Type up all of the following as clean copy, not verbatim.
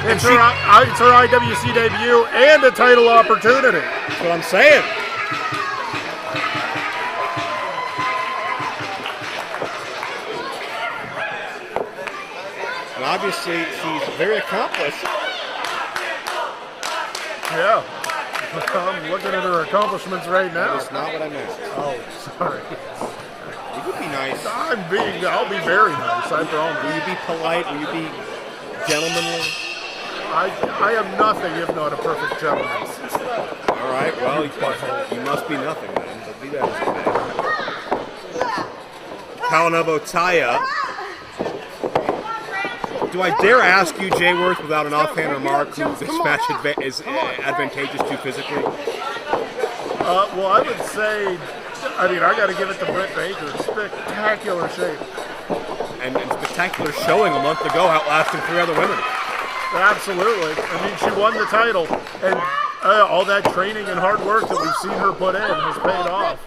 It's her IWC debut and a title opportunity. That's what I'm saying. And obviously, she's very accomplished. Yeah. I'm looking at her accomplishments right now. That's not what I meant. Oh, sorry. You would be nice. I'll be very nice, I promise. Will you be polite? Will you be gentlemanly? I am nothing if not a perfect gentleman. All right, well, you must be nothing then, but be that as it may. Kalanabo Taya. Do I dare ask you, Jay Worth, without an offhand remark, who this match is advantageous to physically? Well, I would say, I got to give it to Britt Baker. Spectacular shape. And spectacular showing a month ago, outlasting 3 other women. Absolutely. She won the title, and all that training and hard work that we've seen her put in has paid off.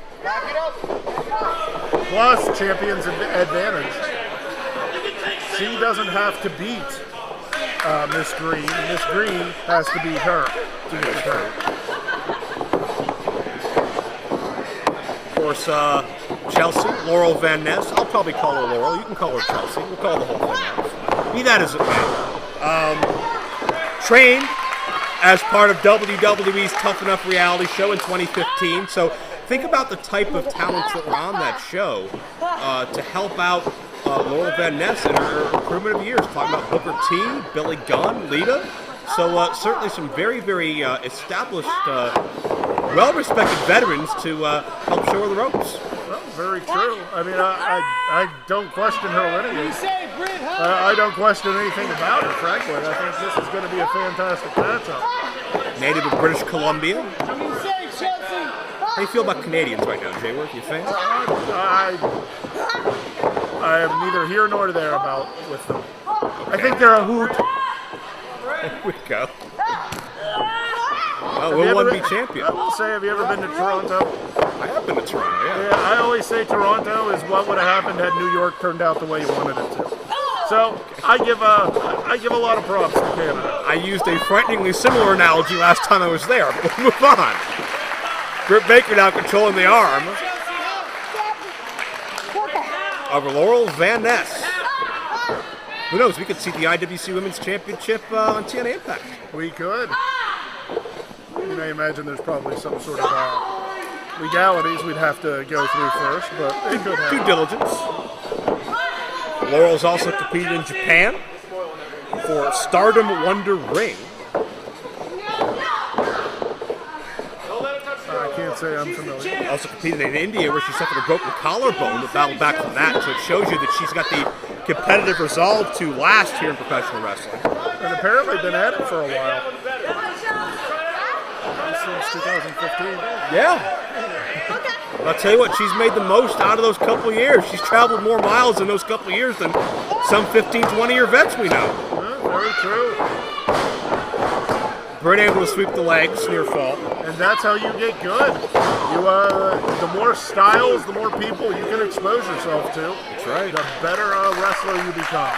Plus, champion's advantage. She doesn't have to beat Miss Green. Miss Green has to beat her to get her. Of course, Chelsea, Laurel Van Ness. I'll probably call her Laurel. You can call her Chelsea. We'll call the whole thing out. Be that as it may. Trained as part of WWE's Tough Enough reality show in 2015. So think about the type of talents that were on that show to help out Laurel Van Ness in her recruitment of years. Talking about Booker T, Billy Gunn, Lita. So certainly some very, very established, well-respected veterans to help show her the ropes. Well, very true. I don't question her lineage. I don't question anything about her, frankly. I think this is going to be a fantastic matchup. Native of British Columbia. How do you feel about Canadians right now, Jay Worth? You a fan? I am neither here nor there about with them. I think they're a hoot. There we go. Well, we'll one be champion. I will say, have you ever been to Toronto? I have been to Toronto, yeah. I always say Toronto is what would have happened had New York turned out the way you wanted it to. So I give a lot of props to Canada. I used a frighteningly similar analogy last time I was there, but we'll move on. Britt Baker now controlling the arm of Laurel Van Ness. Who knows? We could see the IWC Women's Championship on TNA Impact. We could. You may imagine there's probably some sort of legalities we'd have to go through first, but it could happen. Due diligence. Laurel's also competed in Japan for Stardom Wonder Ring. I can't say I'm familiar. Also competed in India where she suffered a broken collarbone but battled back from that. So it shows you that she's got the competitive resolve to last here in professional wrestling. And apparently been at it for a while. Since 2015. Yeah. I'll tell you what, she's made the most out of those couple of years. She's traveled more miles in those couple of years than some 15, 20-year vets we know. Yeah, very true. Britt able to sweep the legs near fall. And that's how you get good. The more styles, the more people you can expose yourself to. That's right. The better wrestler you become.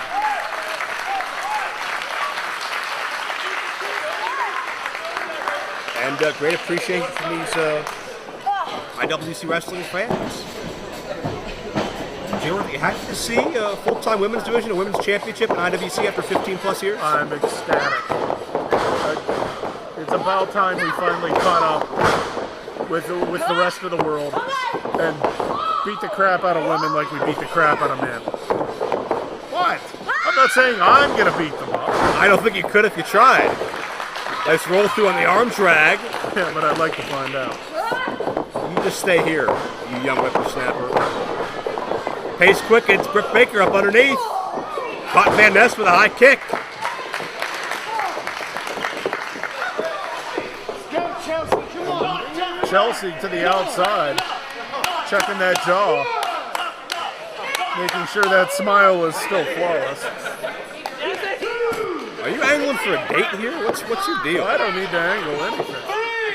And great appreciation from these IWC Wrestling fans. Jay Worth, you happy to see a full-time women's division, a women's championship in IWC after 15-plus years? I'm ecstatic. It's about time we finally caught up with the rest of the world and beat the crap out of women like we beat the crap out of men. What? I'm not saying I'm going to beat them up. I don't think you could if you tried. Nice roll through on the arm drag. Yeah, but I'd like to find out. You just stay here, you young whippersnapper. Pace quick, it's Britt Baker up underneath. Caught Van Ness with a high kick. Chelsea to the outside, checking that jaw, making sure that smile is still flawless. Are you angling for a date here? What's your deal? I don't need to angle anything.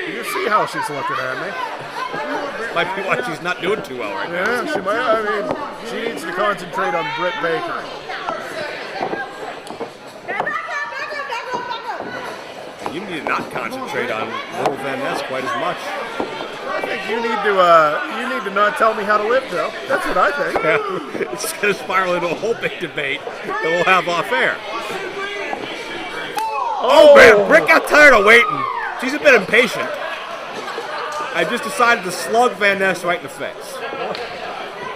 You see how she's looking at me. Might be why she's not doing too well right now. Yeah, she might. She needs to concentrate on Britt Baker. You need to not concentrate on Laurel Van Ness quite as much. I think you need to not tell me how to live, Joe. That's what I think. Yeah, it's going to spiral into a whole big debate that we'll have off air. Oh man, Britt got tired of waiting. She's a bit impatient. I just decided to slug Van Ness right in the face.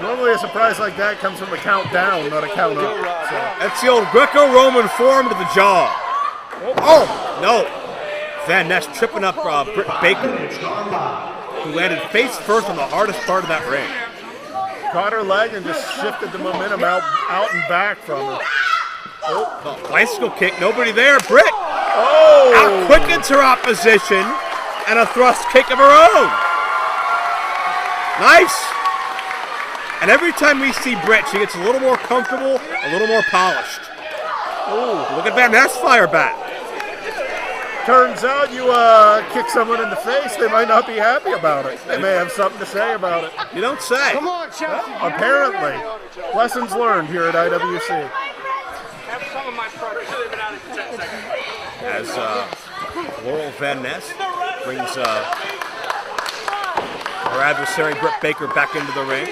Normally a surprise like that comes from a count down, not a count up. So. That's the old Greco-Roman form to the jaw. Oh, no. Van Ness tripping up Britt Baker, who landed face first on the hardest part of that ring. Caught her leg and just shifted the momentum out and back from her. Oh, bicycle kick, nobody there. Britt outquickens her opposition and a thrust kick of her own. Nice. And every time we see Britt, she gets a little more comfortable, a little more polished. Ooh, look at Van Ness fire back. Turns out you kick someone in the face, they might not be happy about it. They may have something to say about it. You don't say. Come on, Chelsea. Well, apparently. Lessons learned here at IWC. As Laurel Van Ness brings her adversary Britt Baker back into the ring.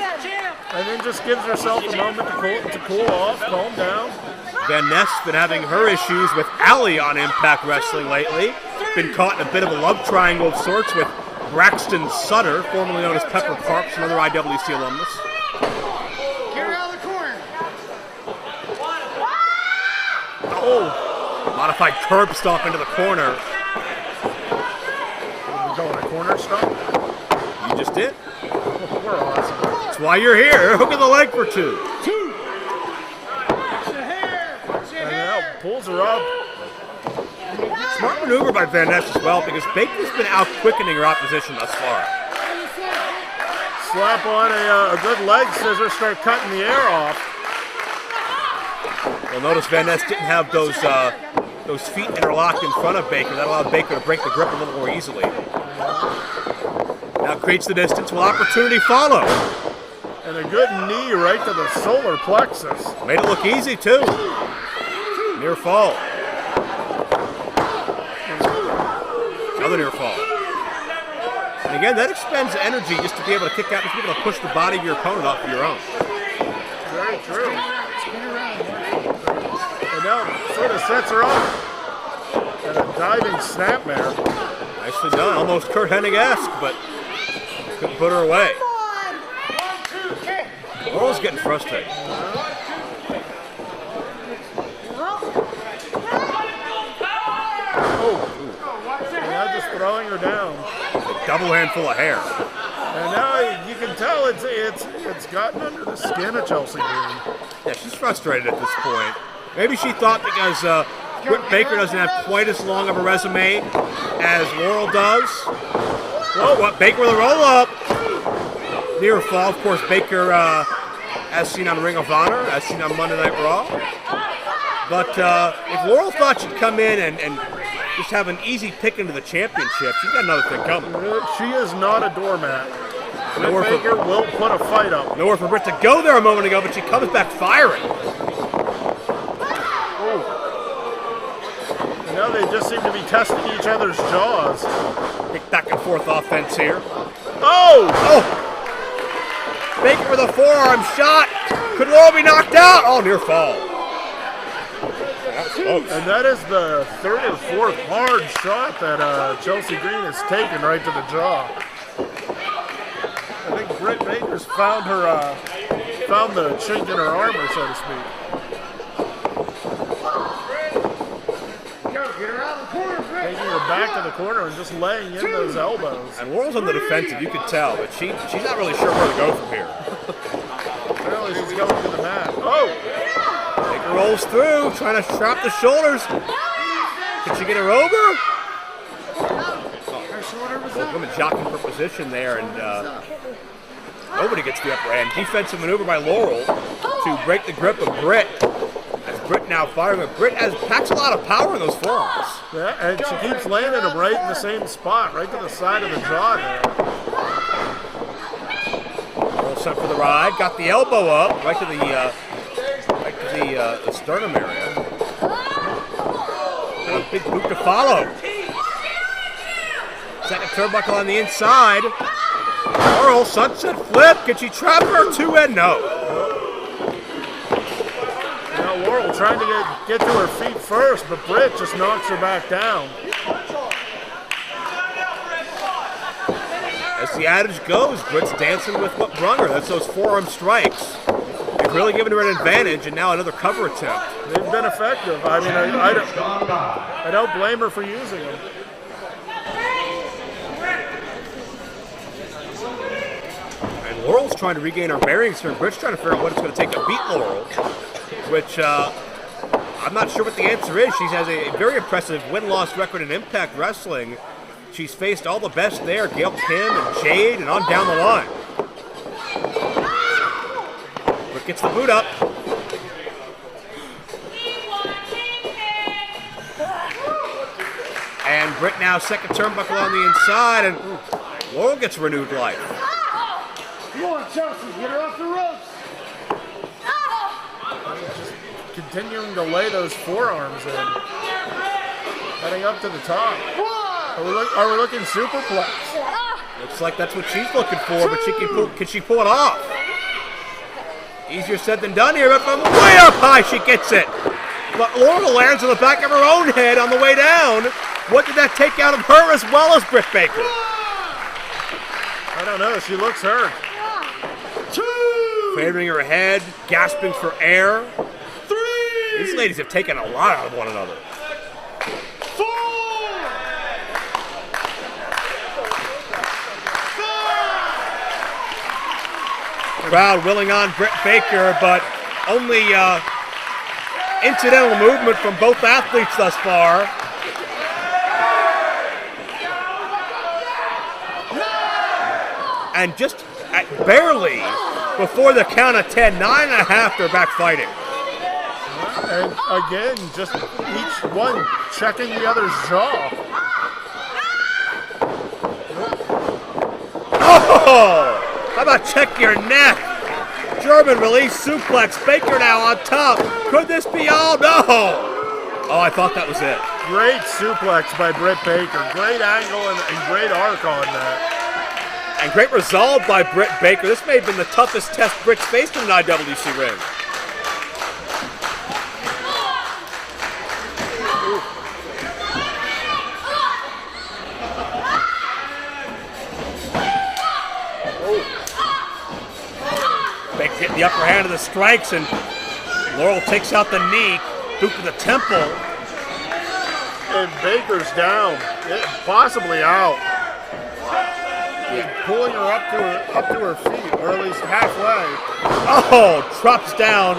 And then just gives herself a moment to cool off, calm down. Van Ness been having her issues with Allie on Impact Wrestling lately. Been caught in a bit of a love triangle of sorts with Braxton Sutter, formerly known as Pepper Parks, another IWC alumnus. Get her out of the corner. Oh, modified curb stomp into the corner. We're going a corner stomp? You just did. We're awesome. That's why you're here. Hook of the leg for two. And now pulls her up. Smart maneuver by Van Ness as well, because Baker's been out-quickening her opposition thus far. Slap on a good leg scissor, start cutting the air off. You'll notice Van Ness didn't have those feet interlocked in front of Baker. That allowed Baker to break the grip a little more easily. Now creates the distance. Will opportunity follow? And a good knee right to the solar plexus. Made it look easy, too. Near fall. Another near fall. And again, that expends energy just to be able to kick out, just to be able to push the body of your opponent off of your own. Very true. And now sort of sets her up. And a diving snapmare. Nicely done. Almost Kurt Hennig-esque, but couldn't put her away. Laurel's getting frustrated. Now just throwing her down. A double handful of hair. And now you can tell it's gotten under the skin of Chelsea Green. Yeah, she's frustrated at this point. Maybe she thought because Britt Baker doesn't have quite as long of a resume as Laurel does. Well, what, Baker with a roll-up. Near fall, of course, Baker, as seen on Ring of Honor, as seen on Monday Night Raw. But if Laurel thought she'd come in and just have an easy pick into the championship, she's got another thing coming. She is not a doormat. Britt Baker will put a fight up. Nowhere for Britt to go there a moment ago, but she comes back firing. And now they just seem to be testing each other's jaws. Big back and forth offense here. Oh! Baker with a forearm shot. Could Laurel be knocked out? Oh, near fall. And that is the third or fourth hard shot that Chelsea Green has taken right to the jaw. I think Britt Baker's found the chink in her armor, so to speak. Taking her back to the corner and just laying in those elbows. And Laurel's on the defensive, you could tell, but she's not really sure where to go from here. Apparently she's going to the mat. Oh! Baker rolls through, trying to trap the shoulders. Can she get her over? Both women jockeying for position there, and nobody gets the upper hand. Defensive maneuver by Laurel to break the grip of Britt. As Britt now firing, but Britt packs a lot of power in those forearms. Yeah, and she keeps landing them right in the same spot, right to the side of the jaw there. Laurel set for the ride, got the elbow up, right to the sternum area. And a big boot to follow. Second turnbuckle on the inside. Laurel, sunset flip. Can she trap her? 2 and no. Now Laurel trying to get to her feet first, but Britt just knocks her back down. As the adage goes, Britt's dancing with what brung her. That's those forearm strikes. They've really given her an advantage, and now another cover attempt. They've been effective. I mean, I don't blame her for using them. And Laurel's trying to regain her bearings here, and Britt's trying to figure out what it's going to take to beat Laurel, which I'm not sure what the answer is. She has a very impressive win-loss record in Impact Wrestling. She's faced all the best there, Gail Kim and Jade, and on down the line. Britt gets the boot up. And Britt now second turnbuckle on the inside, and Laurel gets renewed life. Come on, Chelsea, get her off the ropes. Continuing to lay those forearms in. Heading up to the top. Are we looking superplex? Looks like that's what she's looking for, but can she pull it off? Easier said than done here, but from way up high she gets it. But Laurel lands on the back of her own head on the way down. What did that take out of her as well as Britt Baker? I don't know. She looks hurt. 2. Favoring her head, gasping for air. 3. These ladies have taken a lot out of one another. 4. Crowd willing on Britt Baker, but only incidental movement from both athletes thus far. And just barely before the count of 10, 9.5, they're back fighting. And again, just each one checking the other's jaw. Oh! How about check your neck? German release suplex. Baker now on top. Could this be all? No! Oh, I thought that was it. Great suplex by Britt Baker. Great angle and great arc on that. And great resolve by Britt Baker. This may have been the toughest test Britt's faced in an IWC ring. Baker getting the upper hand of the strikes, and Laurel takes out the knee, boot to the temple. And Baker's down, possibly out. He's pulling her up to her feet, or at least halfway. Oh, drops down.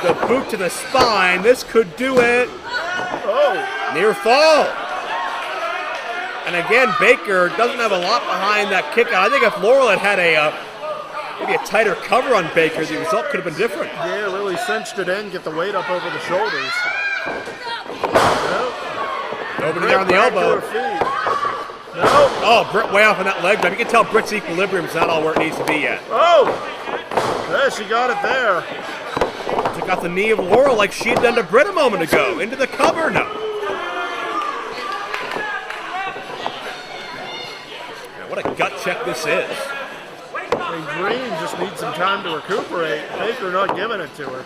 The boot to the spine. This could do it. Oh, Near fall. And again, Baker doesn't have a lot behind that kick out. I think if Laurel had maybe a tighter cover on Baker, the result could have been different. yeah, really cinched it in, get the weight up over the shoulders. Over there on the elbow. No. Oh, Britt way off on that leg drop. You can tell Britt's equilibrium's not all where it needs to be yet. Oh! Yeah, she got it there. Took out the knee of Laurel like she had done to Britt a moment ago. Into the cover, no. Man, what a gut check this is. And Green just needs some time to recuperate. Baker not giving it to her.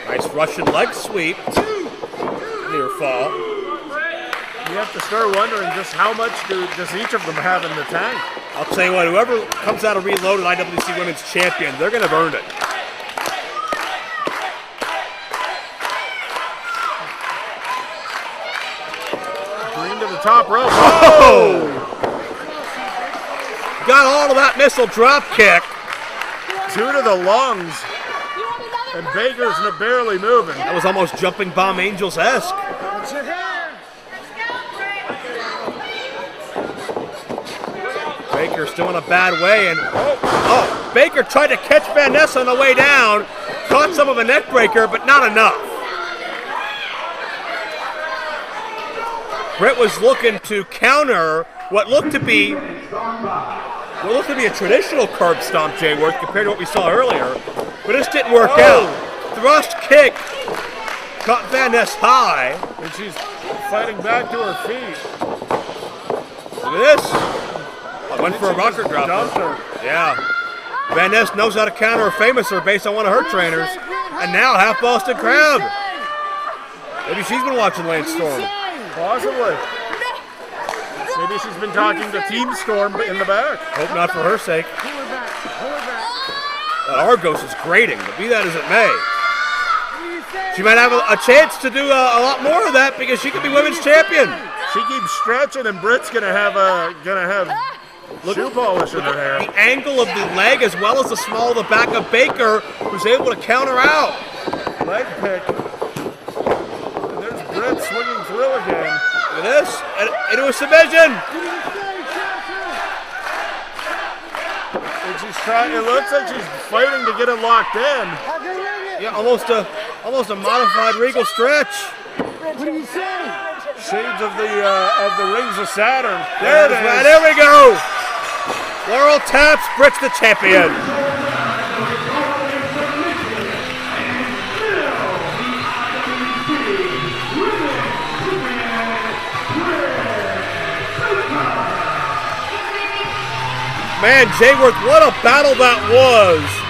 Nice Russian leg sweep. Near fall. You have to start wondering just how much does each of them have in the tank. I'll tell you what, whoever comes out of Reloaded IWC Women's Champion, they're going to have earned it. Green to the top rope. Oh! Got all of that missile drop kick. 2 to the lungs. And Baker's barely moving. That was almost jumping bomb Angels-esque. What's your hair? Baker still in a bad way, and oh, Baker tried to catch Van Ness on the way down, caught some of a neck breaker, but not enough. Britt was looking to counter what looked to be a traditional curb stomp, Jayworth, compared to what we saw earlier, but this didn't work out. Thrust kick caught Van Ness high. And she's fighting back to her feet. Look at this. Went for a rocker drop. Dumped her. Yeah. Van Ness knows how to counter a famouser based on one of her trainers. And now half Boston Crab. Maybe she's been watching Lance Storm. Possibly. Maybe she's been talking to Team Storm in the back. Hope not for her sake. That Argos is grating, but be that as it may. She might have a chance to do a lot more of that because she could be women's champion. She keeps stretching, and Britt's gonna have shoe polish in her hair. The angle of the leg as well as the small of the back of Baker, who's able to counter out. Leg pick. And there's Britt swinging through again. Look at this, and into a submission. And she's trying. It looks like she's fighting to get it locked in. Yeah, almost a modified Regal stretch. What do you say? Shades of the rings of Saturn. There it is. Right, there we go. Laurel taps. Britt's the champion. Man, Jayworth, what a battle that was.